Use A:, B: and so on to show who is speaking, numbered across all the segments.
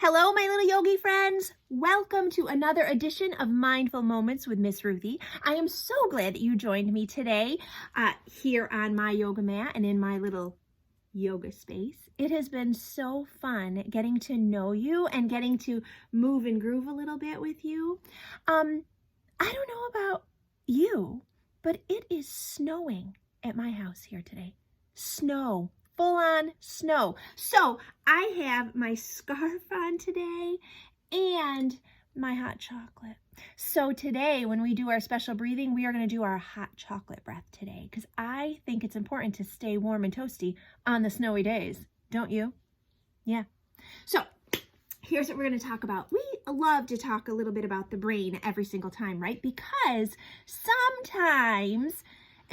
A: Hello, my little yogi friends. Welcome to another edition of Mindful Moments with Miss Ruthie. I am so glad that you joined me today here on my yoga mat and in my little yoga space. It has been so fun getting to know you and getting to move and groove a little bit with you. I don't know about you, but it is snowing at my house here today. Snow. Full on snow. So I have my scarf on today and my hot chocolate. So today when we do our special breathing, we are going to do our hot chocolate breath today because I think it's important to stay warm and toasty on the snowy days. Don't you? Yeah. So here's what we're going to talk about. We love to talk a little bit about the brain every single time, right? Because sometimes,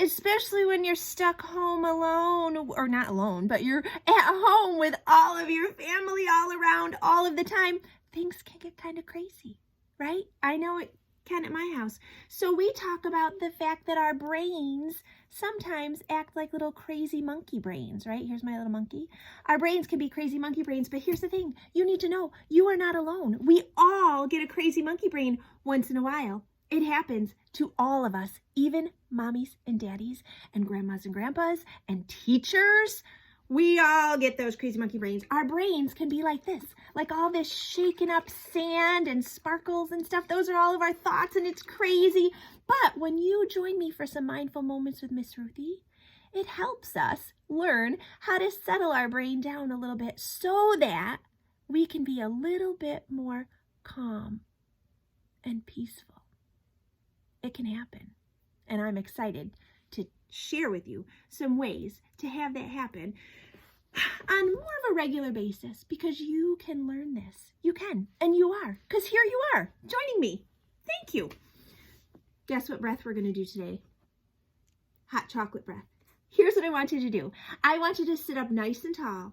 A: especially when you're stuck home alone, or not alone, but you're at home with all of your family all around all of the time, things can get kind of crazy, right? I know it can at my house. So we talk about the fact that our brains sometimes act like little crazy monkey brains, right? Here's my little monkey. Our brains can be crazy monkey brains, but here's the thing. You need to know you are not alone. We all get a crazy monkey brain once in a while. It happens to all of us, even mommies and daddies and grandmas and grandpas and teachers. We all get those crazy monkey brains. Our brains can be like this, like all this shaken up sand and sparkles and stuff. Those are all of our thoughts and it's crazy. But when you join me for some mindful moments with Miss Ruthie, it helps us learn how to settle our brain down a little bit so that we can be a little bit more calm and peaceful. It can happen. And I'm excited to share with you some ways to have that happen on more of a regular basis because you can learn this. You can, and you are, because here you are joining me. Thank you. Guess what breath we're going to do today? Hot chocolate breath. Here's what I want you to do. I want you to sit up nice and tall,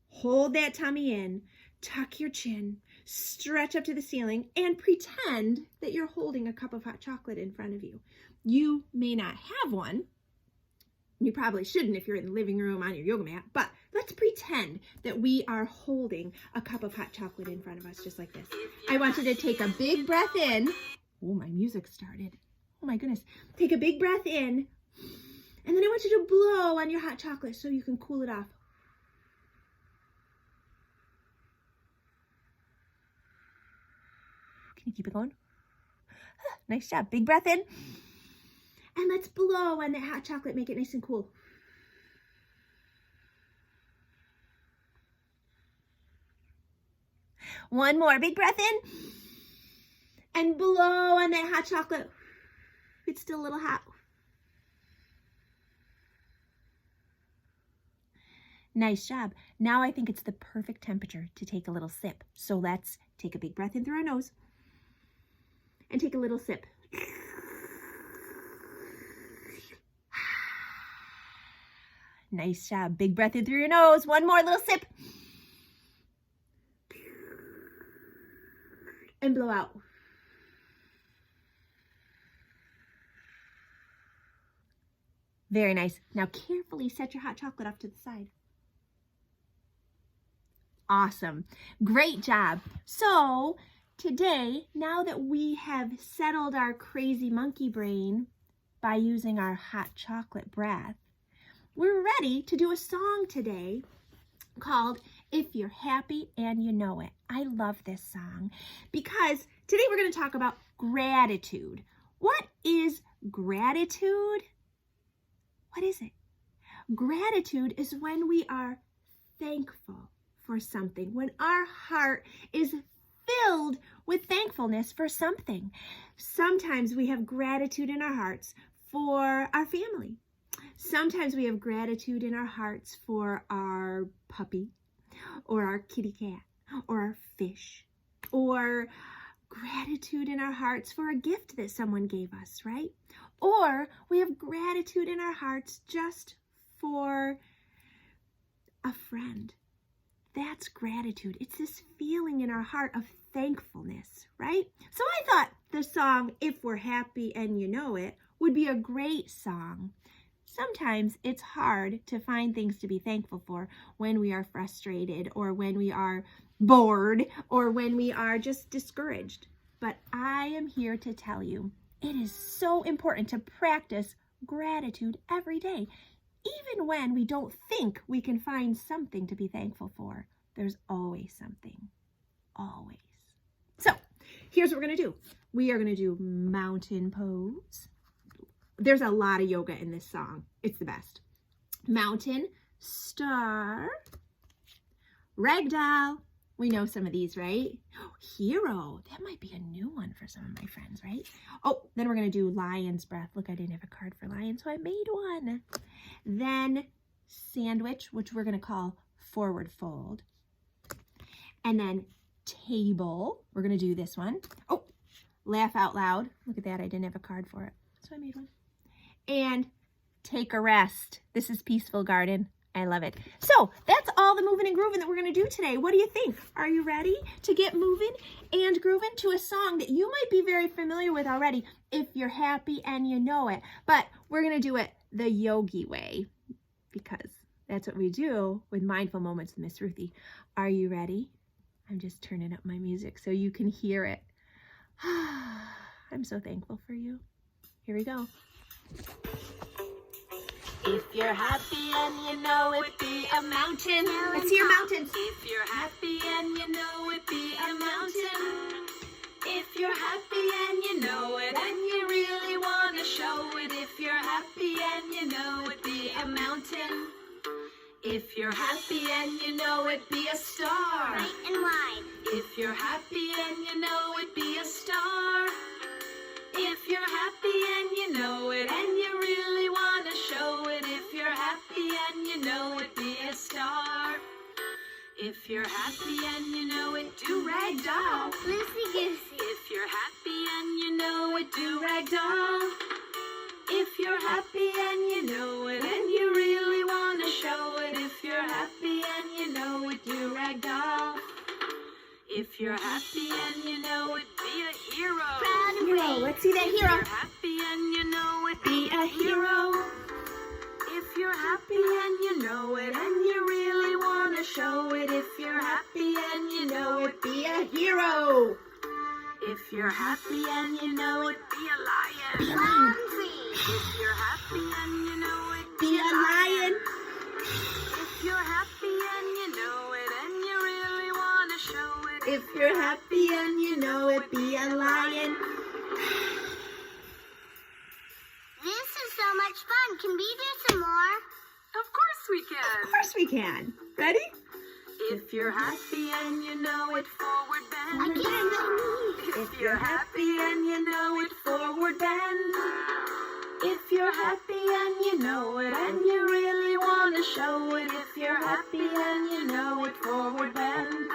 A: hold that tummy in, tuck your chin, stretch up to the ceiling, and pretend that you're holding a cup of hot chocolate in front of you. You may not have one. You probably shouldn't if you're in the living room on your yoga mat, but let's pretend that we are holding a cup of hot chocolate in front of us, just like this. I want you to take a big breath in. Oh, my music started. Oh my goodness. Take a big breath in, and then I want you to blow on your hot chocolate so you can cool it off. Can you keep it going? Nice job. Big breath in. And let's blow on that hot chocolate. Make it nice and cool. One more. Big breath in. And blow on that hot chocolate. It's still a little hot. Nice job. Now I think it's the perfect temperature to take a little sip. So let's take a big breath in through our nose. And take a little sip. Nice job. Big breath in through your nose. One more little sip. And blow out. Very nice. Now carefully set your hot chocolate off to the side. Awesome. Great job. So today, now that we have settled our crazy monkey brain by using our hot chocolate breath, we're ready to do a song today called If You're Happy and You Know It. I love this song because today we're going to talk about gratitude. What is gratitude? What is it? Gratitude is when we are thankful for something, when our heart is filled with thankfulness for something. Sometimes we have gratitude in our hearts for our family. Sometimes we have gratitude in our hearts for our puppy or our kitty cat or our fish, or gratitude in our hearts for a gift that someone gave us, right? Or we have gratitude in our hearts just for a friend. That's gratitude. It's this feeling in our heart of thankfulness, right? So I thought the song, If We're Happy and You Know It, would be a great song sometimes it's hard to find things to be thankful for when we are frustrated or when we are bored or when we are just discouraged. But I am here to tell you, it is so important to practice gratitude every day. Even when we don't think we can find something to be thankful for, there's always something, always. So here's what we're going to do. We are going to do mountain pose. There's a lot of yoga in this song. It's the best. Mountain, star, ragdoll. We know some of these, right? Hero. That might be a new one for some of my friends, right? Oh, then we're going to do lion's breath. Look, I didn't have a card for lion, so I made one. Then sandwich, which we're going to call forward fold. And then table. We're going to do this one. Oh, laugh out loud. Look at that. I didn't have a card for it, so I made one. And take a rest. This is Peaceful Garden. I love it. So that's all the moving and grooving that we're going to do today. What do you think? Are you ready to get moving and grooving to a song that you might be very familiar with already if you're happy and you know it? But we're going to do it the yogi way because that's what we do with Mindful Moments with Miss Ruthie. Are you ready? I'm just turning up my music so you can hear it. I'm so thankful for you. Here we go. If you're happy and you know it, be a mountain. Let's see your mountains. If you're happy and you know it, be a mountain. If you're happy and you know it and you really want to show it. If you're happy and you know it, be a mountain. If you're happy and you know it, be a star. Right and wide. If you're happy and you know it, be a star. If you're happy and you know it and you really want to show it. If you're happy and you know it, be a star. If you're happy and you know it, do ragdoll. Loosey goosey. If you're happy and you know it, do ragdoll. If you're happy and you know it and you really want to show it. If you're happy and you know it, do ragdoll. If you're happy and you know it, be a hero. Hero. Let's see that hero. If you're happy and you know it, be a hero. If you're happy and you know it and you really want to show it. If you're happy and you know it, be a hero. If you're happy and you know it, be a lion. Be a lion. If you're happy and you know it, be a lion. If you're happy and you know it and you really want to show it. If you're happy and you know it, be a lion.
B: This is so much fun. Can we do some more?
C: Of course we can.
A: Of course we can. Ready?
C: If you're happy and you know it, forward bend.
B: Again.
C: If you're happy and you know it, forward bend. If you're happy and you know it and you really want to show it. If you're happy and you know it, forward bend.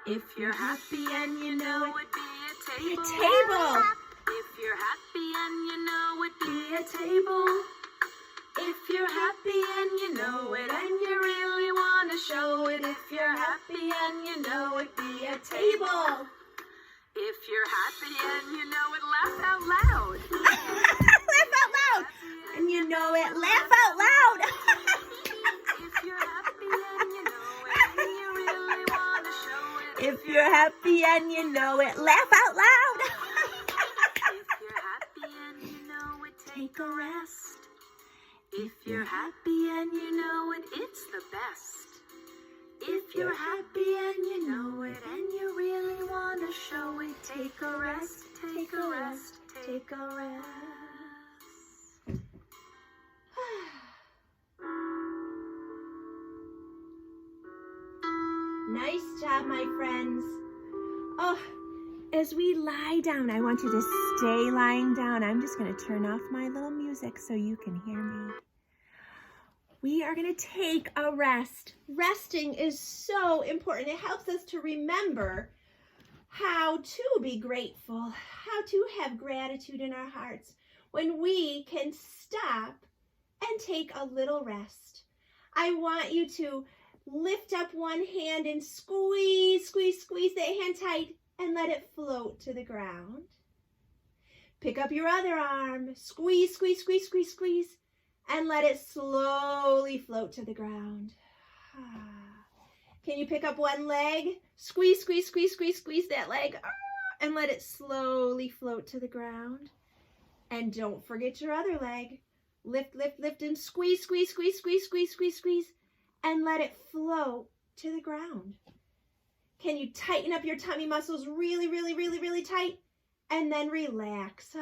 C: If you're happy and you know it, be a table.
A: A table.
C: If you're happy and you know it, be a table. If you're happy and you know it and you really want to show it. If you're happy and you know it, be a table. If you're happy and you know it, laugh out loud.
A: Laugh out loud. And you know it, laugh out loud.
C: If you're happy and you know it and you really want to show it.
A: If you're happy and you know it, laugh out loud.
C: If you're happy and you know it, take a rest. If you're happy and you know it, it's the best. If you're happy and you know it and you really want to show it, take a rest, take a rest, take a rest.
A: Nice job, my friends. Oh, as we lie down, I want you to stay lying down. I'm just going to turn off my little music so you can hear me. We are going to take a rest. Resting is so important. It helps us to remember how to be grateful, how to have gratitude in our hearts when we can stop and take a little rest. I want you to lift up one hand and squeeze, squeeze, squeeze that hand tight and let it float to the ground. Pick up your other arm, squeeze, squeeze, squeeze, squeeze, squeeze, and let it slowly float to the ground. Can you pick up one leg? Squeeze, squeeze, squeeze, squeeze, squeeze that leg, and let it slowly float to the ground. And don't forget your other leg. Lift, lift, lift, and squeeze, squeeze, squeeze, squeeze, squeeze, squeeze, squeeze, and let it float to the ground. Can you tighten up your tummy muscles really, really, really, really tight? And then relax.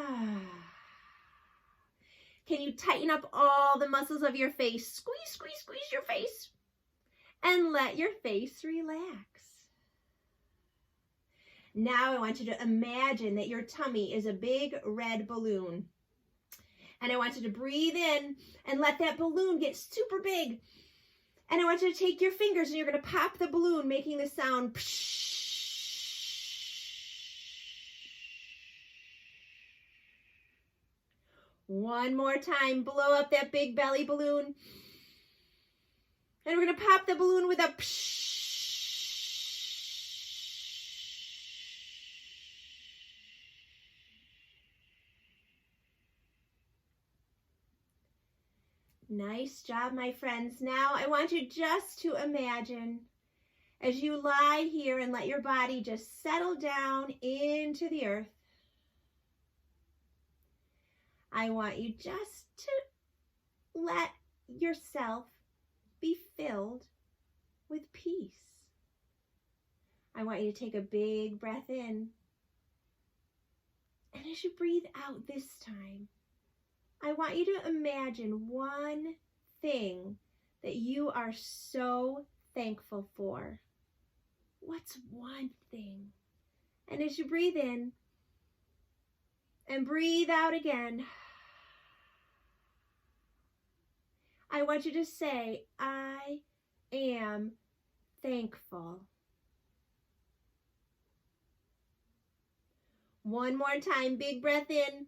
A: Can you tighten up all the muscles of your face? Squeeze, squeeze, squeeze your face. And let your face relax. Now I want you to imagine that your tummy is a big red balloon. And I want you to breathe in and let that balloon get super big. And I want you to take your fingers and you're going to pop the balloon, making the sound psh. One more time, blow up that big belly balloon. And we're going to pop the balloon with a psh. Nice job, my friends. Now I want you just to imagine as you lie here and let your body just settle down into the earth. I want you just to let yourself be filled with peace. I want you to take a big breath in. And as you breathe out this time, I want you to imagine one thing that you are so thankful for. What's one thing? And as you breathe in and breathe out again, I want you to say, I am thankful. One more time, big breath in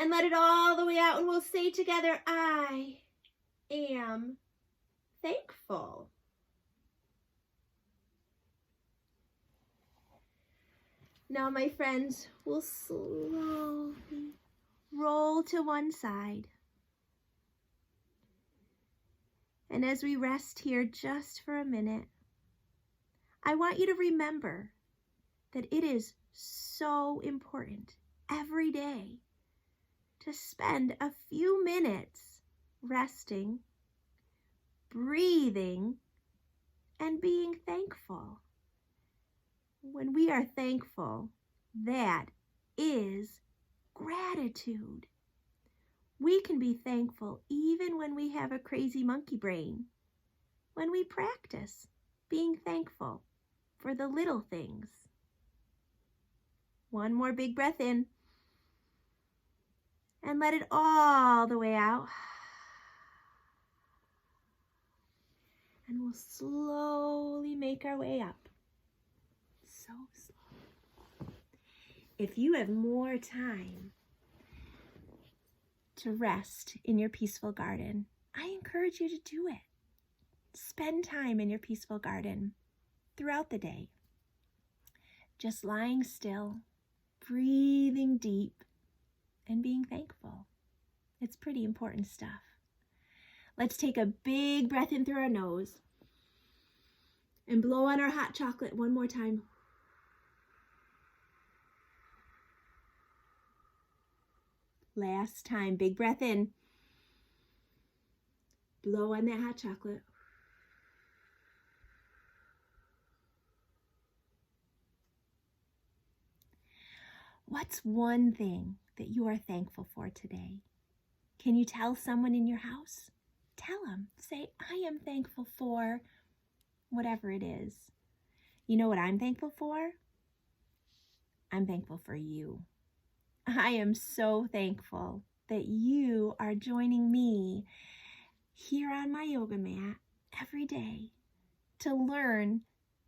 A: and let it all the way out, and we'll say together, I am thankful. Now, my friends, we'll slowly roll to one side. And as we rest here just for a minute, I want you to remember that it is so important every day to spend a few minutes resting, breathing, and being thankful. When we are thankful, that is gratitude. We can be thankful even when we have a crazy monkey brain, when we practice being thankful for the little things. One more big breath in and let it all the way out. And we'll slowly make our way up. So slow. If you have more time to rest in your peaceful garden, I encourage you to do it. Spend time in your peaceful garden throughout the day. Just lying still, breathing deep, and being thankful. It's pretty important stuff. Let's take a big breath in through our nose and blow on our hot chocolate one more time. Last time, big breath in. Blow on that hot chocolate. What's one thing that you are thankful for today? Can you tell someone in your house? Tell them. Say, I am thankful for whatever it is. You know what I'm thankful for? I'm thankful for you. I am so thankful that you are joining me here on my yoga mat every day to learn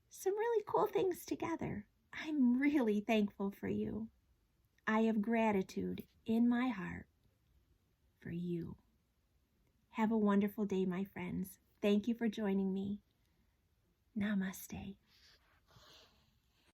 A: some really cool things together. I'm really thankful for you. I have gratitude in my heart for you. Have a wonderful day, my friends. Thank you for joining me. Namaste.